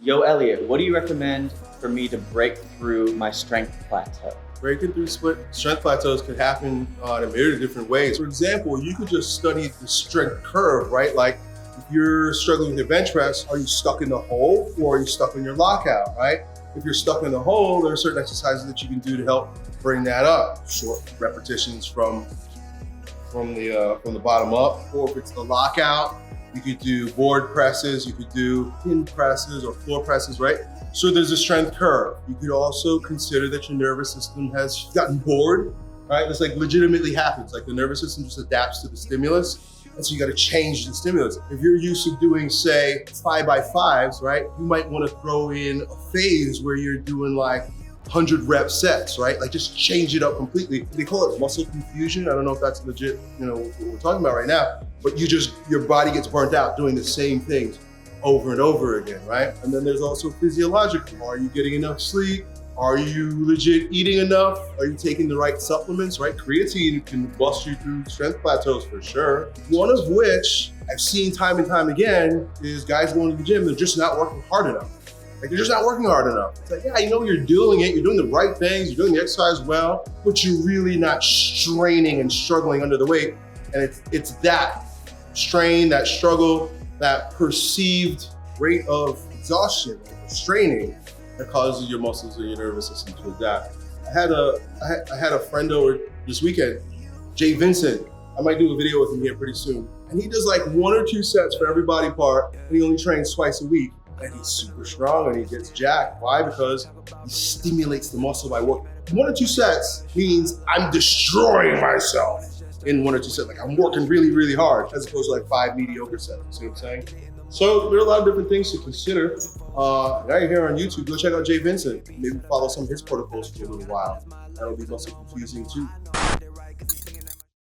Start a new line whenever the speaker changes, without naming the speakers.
Yo Elliott, what do you recommend for me to break through my strength plateau?
Breaking through strength plateaus could happen in a myriad of different ways. For example, you could just study the strength curve, right? Like if you're struggling with your bench press, are you stuck in the hole or are you stuck in your lockout, right? If you're stuck in the hole, there are certain exercises that you can do to help bring that up. Short repetitions from the bottom up. Or if it's the lockout, you could do board presses, you could do pin presses or floor presses, right? So there's a strength curve. You could also consider that your nervous system has gotten bored, right? This like legitimately happens. Like the nervous system just adapts to the stimulus. And so you got to change the stimulus. If you're used to doing, say, 5x5s, right? You might want to throw in a phase where you're doing like 100 rep sets, right? Like just change it up completely. They call it muscle confusion. I don't know if that's legit, what we're talking about right now, but your body gets burnt out doing the same things over and over again, right? And then there's also physiological. Are you getting enough sleep? Are you legit eating enough? Are you taking the right supplements, right? Creatine can bust you through strength plateaus for sure. One of which I've seen time and time again is guys going to the gym, they're just not working hard enough. Like they're just not working hard enough. It's like, yeah, you're doing it, you're doing the right things, you're doing the exercise well, but you're really not straining and struggling under the weight. And it's that strain, that struggle, that perceived rate of exhaustion, straining, that causes your muscles and your nervous system to adapt. I had a friend over this weekend, Jay Vincent. I might do a video with him here pretty soon. And he does like 1 or 2 sets for every body part, and he only trains twice a week. And he's super strong and he gets jacked. Why? Because he stimulates the muscle by working. 1 or 2 sets means I'm destroying myself in 1 or 2 sets. Like I'm working really, really hard as opposed to like 5 mediocre sets. You see what I'm saying? So there are a lot of different things to consider. Now you're here on YouTube, go check out Jay Vincent. Maybe follow some of his protocols for a little while. That'll be muscle confusing too.